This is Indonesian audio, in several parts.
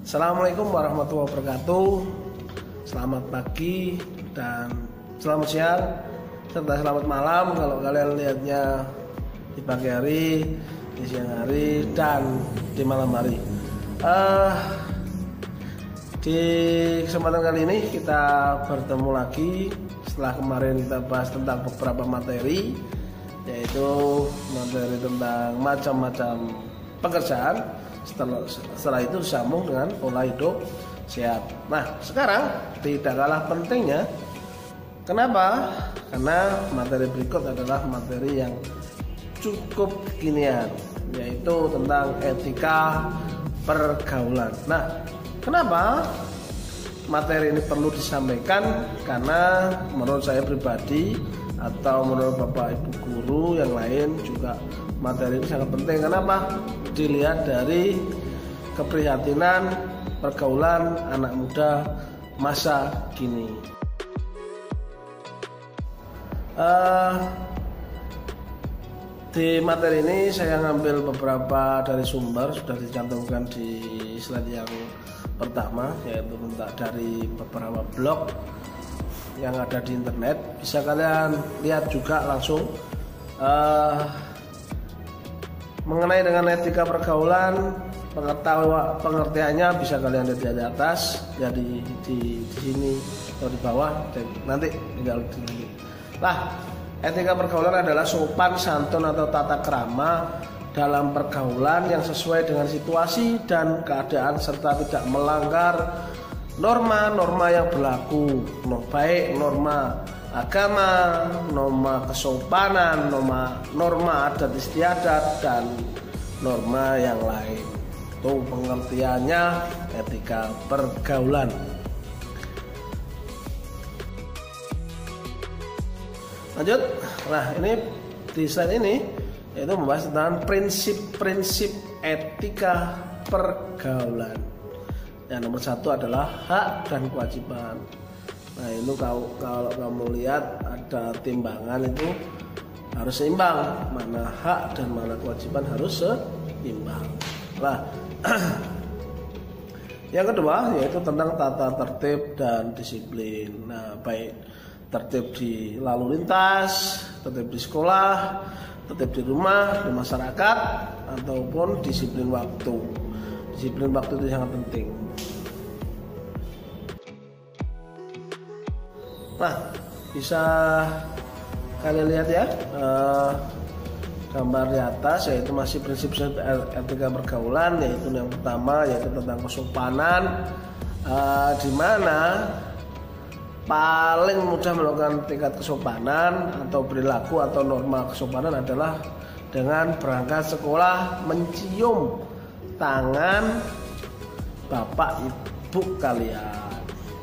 Assalamualaikum warahmatullahi wabarakatuh. Selamat pagi dan selamat siang serta selamat malam kalau kalian lihatnya di pagi hari, di siang hari, dan di malam hari. Di kesempatan kali ini kita bertemu lagi setelah kemarin kita bahas tentang beberapa materi, yaitu materi tentang macam-macam pekerjaan. Setelah itu disambung dengan pola hidup sehat. Nah, sekarang tidak kalah pentingnya. Kenapa? Karena materi berikut adalah materi yang cukup kekinian, yaitu tentang etika pergaulan. Nah, kenapa materi ini perlu disampaikan? Karena menurut saya pribadi atau menurut Bapak Ibu guru yang lain juga materi ini sangat penting. Kenapa? Dilihat dari keprihatinan pergaulan anak muda masa kini. Di materi ini saya ngambil beberapa dari sumber, sudah dicantumkan di slide yang pertama, yaitu dari beberapa blog yang ada di internet. Bisa kalian lihat juga langsung mengenai dengan etika pergaulan. Pengertiannya bisa kalian lihat di atas, ya di sini atau di bawah, nanti tinggal di. Lah, etika pergaulan adalah sopan santun atau tata krama dalam pergaulan yang sesuai dengan situasi dan keadaan serta tidak melanggar norma-norma yang berlaku, baik norma agama, norma kesopanan, norma adat istiadat, dan norma yang lain. Itu pengertiannya etika pergaulan. Lanjut. Nah, ini di slide ini yaitu membahas tentang prinsip-prinsip etika pergaulan. Yang nomor satu adalah hak dan kewajiban. Nah, itu kalau kamu lihat ada timbangan itu harus seimbang, mana hak dan mana kewajiban harus seimbang. Nah, yang kedua yaitu tentang tata tertib dan disiplin. Nah, baik tertib di lalu lintas, tertib di sekolah, tertib di rumah, di masyarakat, ataupun disiplin waktu. Disiplin waktu itu sangat penting. Nah, bisa kalian lihat ya, gambar di atas, yaitu masih prinsip etika pergaulan, yaitu yang pertama yaitu tentang kesopanan, di mana paling mudah melakukan tingkat kesopanan atau perilaku atau norma kesopanan adalah dengan berangkat sekolah mencium tangan bapak ibu kalian,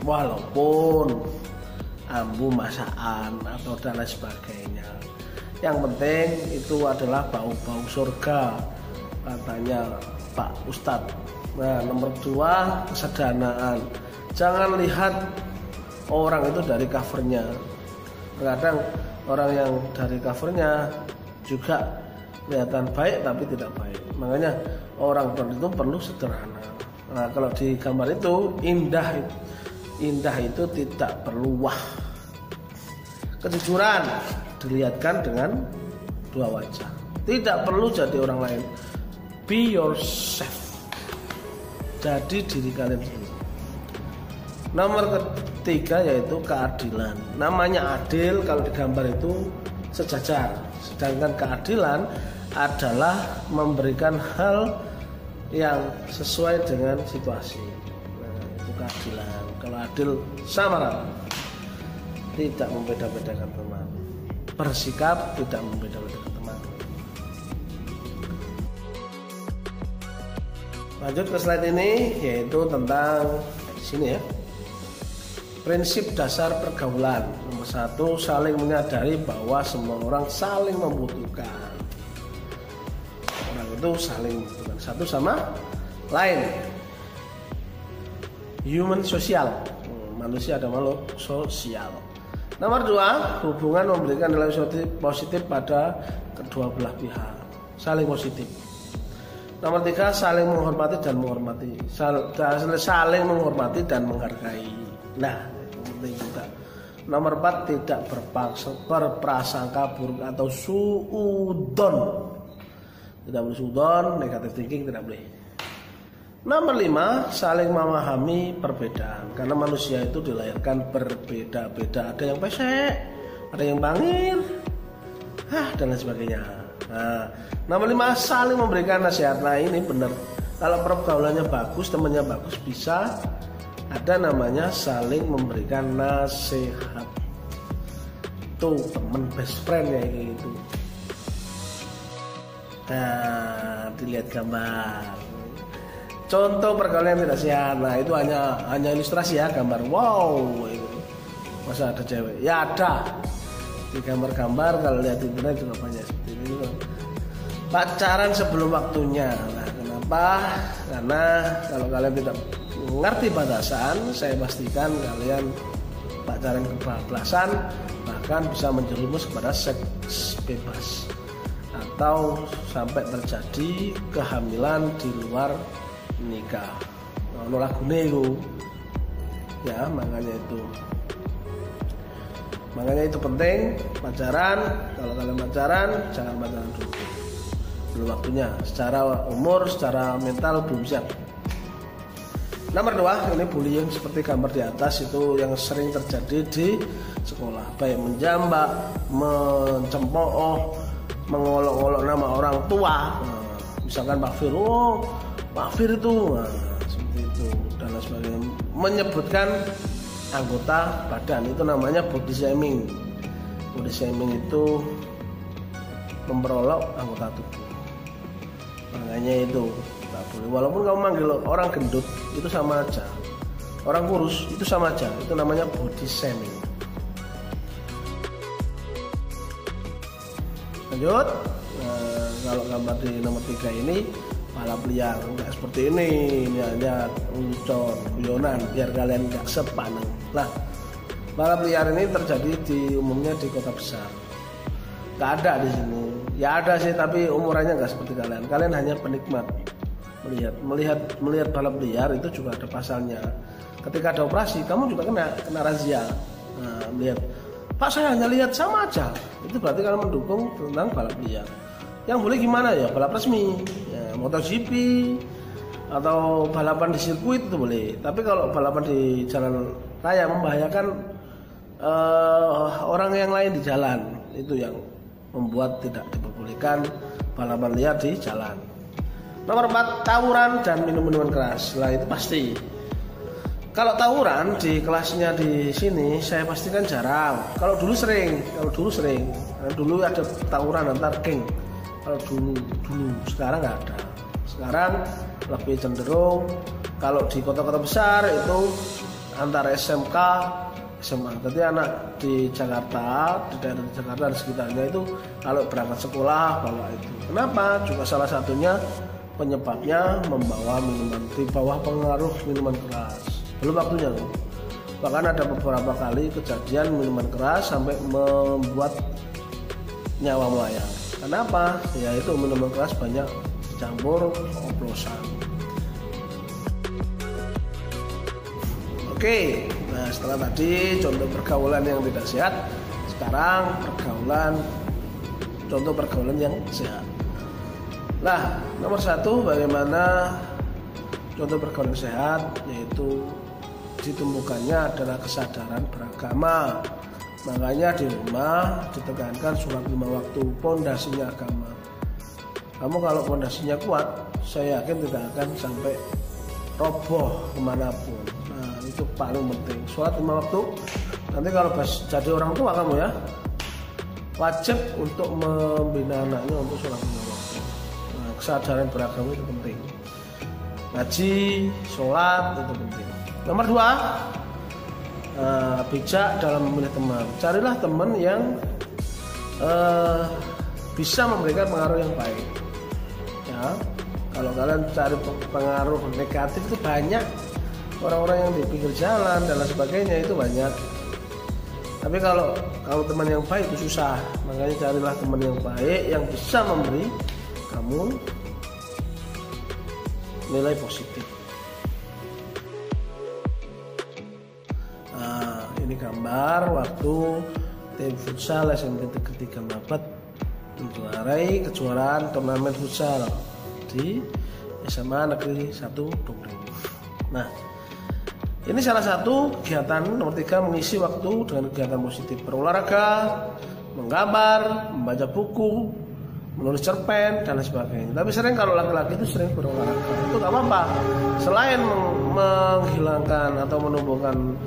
walaupun ambu masakan atau dan lain sebagainya. Yang penting itu adalah bau-bau surga, katanya Pak Ustadz. Nah, nomor dua, kesederhanaan. Jangan lihat orang itu dari covernya. Kadang orang yang dari covernya juga kelihatan baik tapi tidak baik. Makanya orang itu perlu sederhana. Nah, kalau di gambar itu indah itu tidak perlu wah. Kejujuran dilihatkan dengan dua wajah. Tidak perlu jadi orang lain. Be yourself. Jadi diri kalian sendiri. Nomor ketiga yaitu keadilan. Namanya adil kalau digambar itu sejajar. Sedangkan keadilan adalah memberikan hal yang sesuai dengan situasi. Nah, itu keadilan. Kalau adil sama rata, tidak membeda-bedakan teman. Bersikap tidak membeda-bedakan teman. Lanjut ke slide ini, yaitu tentang di sini ya. Prinsip dasar pergaulan. Nomor satu, saling menyadari bahwa semua orang saling membutuhkan. Orang itu saling membutuhkan satu sama lain. Human sosial, manusia ada makhluk sosial. Nomor dua, hubungan memberikan nilai positif pada kedua belah pihak, saling positif. Nomor 3, saling menghormati dan menghormati. Saling menghormati dan menghargai. Nah, itu penting juga. Nomor 4, tidak berprasangka buruk atau suudzon. Tidak boleh suudzon, negative thinking tidak boleh. Nomor 5, saling memahami perbedaan. Karena manusia itu dilahirkan berbeda-beda. Ada yang pesek, ada yang bangir, dan lain sebagainya. Nah, nomor 5, saling memberikan nasihat. Nah, ini benar. Kalau pergaulannya bagus, temannya bagus, bisa ada namanya saling memberikan nasihat. Tuh, teman best friend ya gitu. Nah, dilihat gambar. Contoh pergaulan yang tidak sehat. Nah, itu hanya ilustrasi ya, gambar. Wow, itu. Masa ada cewek? Ya ada. Di gambar-gambar kalau lihat di internet juga banyak seperti itu. Pacaran sebelum waktunya. Nah, kenapa? Karena kalau kalian tidak mengerti batasan, saya pastikan kalian pacaran kebablasan, bahkan bisa menjerumus kepada seks bebas atau sampai terjadi kehamilan di luar nikah. Ono lagune iku. Ya, makanya itu penting pacaran. Kalau kalian pacaran, jangan pacaran dulu. Belum waktunya. Secara umur, secara mental belum siap. Nomor 2, ini bullying seperti gambar di atas itu yang sering terjadi di sekolah, baik menjambak, mencemooh, mengolok-olok nama orang tua. Nah, misalkan Pak Fir, Pak Fir itu, seperti itu dan lain sebagainya. Menyebutkan anggota badan itu namanya body shaming. Body shaming itu memperolok anggota tubuh. Makanya itu tak boleh. Walaupun kamu manggil orang gendut itu sama aja, orang kurus itu sama aja. Itu namanya body shaming. Lanjut. Nah, kalau gambar di nomor 3 ini balap liar, enggak seperti ini hanya ucon, guyonan biar kalian enggak sepaneng. Nah, balap liar ini terjadi umumnya di kota besar. Enggak ada di sini. Ya ada sih, tapi umurannya enggak seperti kalian. Kalian hanya penikmat melihat balap liar, itu juga ada pasalnya. Ketika ada operasi, kamu juga kena razia. Nah, lihat, Pak saya hanya lihat, sama aja. Itu berarti kalian mendukung tentang balap liar. Yang boleh gimana ya, balap resmi ya, MotoGP atau balapan di sirkuit itu boleh. Tapi kalau balapan di jalan raya membahayakan orang yang lain di jalan, itu yang membuat tidak diperbolehkan balapan liar di jalan. Nomor 4, tawuran dan minum minuman keras. Lah itu pasti. Kalau tawuran di kelasnya di sini saya pastikan jarang. Kalau dulu sering. Karena dulu ada tawuran antar geng. Kalau dulu sekarang nggak ada. Sekarang lebih cenderung kalau di kota-kota besar itu antara SMK, SMA. Jadi anak di Jakarta, di daerah Jakarta dan sekitarnya itu kalau berangkat sekolah bawa itu. Kenapa? Juga salah satunya penyebabnya membawa minuman, di bawah pengaruh minuman keras. Belum waktunya loh. Bahkan ada beberapa kali kejadian minuman keras sampai membuat nyawa melayang. Kenapa? Ya itu minuman keras banyak campur oplosan. Oke, nah setelah tadi contoh pergaulan yang tidak sehat, sekarang contoh pergaulan yang sehat. Nah, nomor 1, bagaimana contoh pergaulan sehat, yaitu ditumbuhkannya adalah kesadaran beragama. Makanya di rumah ditekankan sholat 5 waktu, pondasinya agama. Kamu kalau pondasinya kuat, saya yakin tidak akan sampai roboh kemanapun. Nah, itu paling penting. Sholat 5 waktu. Nanti kalau jadi orang tua kamu ya, wajib untuk membina anaknya untuk sholat 5 waktu. Nah, kesadaran beragama itu penting. Ngaji, sholat itu penting. Nomor 2, bijak dalam memilih teman. Carilah teman yang bisa memberikan pengaruh yang baik. Ya, kalau kalian cari pengaruh negatif itu banyak, orang-orang yang di pinggir jalan dan lain sebagainya itu banyak. Tapi kalau teman yang baik itu susah. Makanya carilah teman yang baik yang bisa memberi kamu nilai positif. Nah, ini gambar waktu tim futsal SMP Negeri 3 Mabet menjuarai kejuaraan turnamen futsal di SMA Negeri 1 Dumring. Nah, ini salah satu kegiatan nomor 3, mengisi waktu dengan kegiatan positif, berolahraga, menggambar, membaca buku, menulis cerpen dan lain sebagainya. Tapi sering kalau laki-laki itu sering berolahraga, itu gak apa-apa. Selain menghilangkan atau menumbuhkan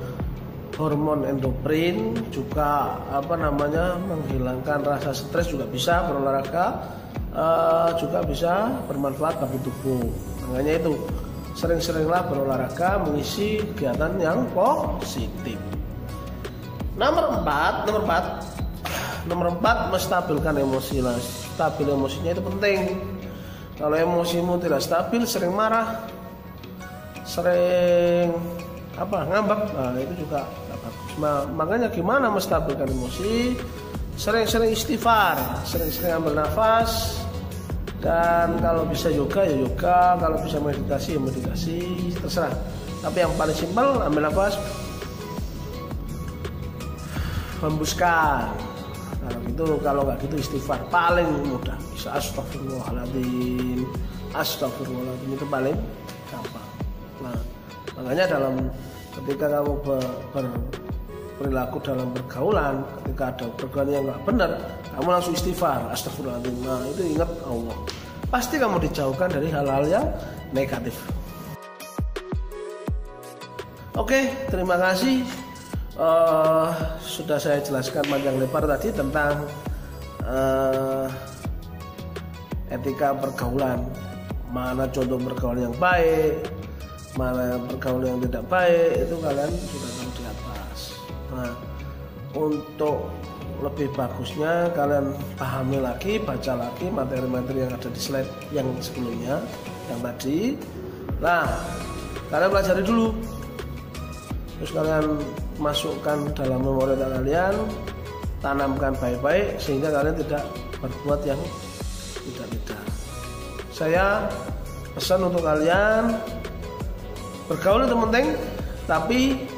hormon endorfin, juga menghilangkan rasa stres, juga bisa berolahraga, juga bisa bermanfaat bagi tubuh. Makanya itu sering-seringlah berolahraga, mengisi kegiatan yang positif. Nomor 4, menstabilkan emosi. Stabil emosinya itu penting. Kalau emosimu tidak stabil, sering marah, sering ngambek, nah itu juga tidak bagus. Makanya gimana menstabilkan emosi? Sering-sering istighfar, sering-sering ambil nafas, dan kalau bisa yoga ya yoga, kalau bisa meditasi ya meditasi, terserah. Tapi yang paling simpel, ambil nafas, hembuskan. Kalau nggak gitu istighfar, paling mudah. Bisa astagfirullahaladzim itu paling gampang. Nah, makanya ketika kamu berperilaku dalam pergaulan, ketika ada pergaulan yang nggak benar, kamu langsung istighfar, astagfirullahaladzim. Nah, itu ingat Allah, pasti kamu dijauhkan dari hal-hal yang negatif. Oke, terima kasih. Sudah saya jelaskan panjang lebar tadi tentang etika pergaulan, mana contoh pergaulan yang baik, mana pergaulan yang tidak baik, itu kalian sudah tahu di atas. Nah, untuk lebih bagusnya kalian pahami lagi, baca lagi materi-materi yang ada di slide yang sebelumnya, yang tadi. Nah, kalian pelajari dulu, terus kalian masukkan dalam memori kalian, tanamkan baik-baik sehingga kalian tidak berbuat yang tidak. Saya pesan untuk kalian, bergaul itu penting, tapi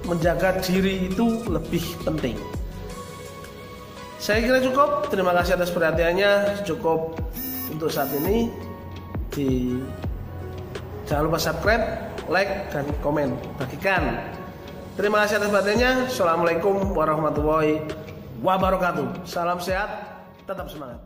menjaga diri itu lebih penting. Saya kira cukup. Terima kasih atas perhatiannya. Cukup untuk saat ini. Jangan lupa subscribe, like, dan komen, bagikan. Terima kasih atas perhatiannya. Assalamualaikum warahmatullahi wabarakatuh. Salam sehat, tetap semangat.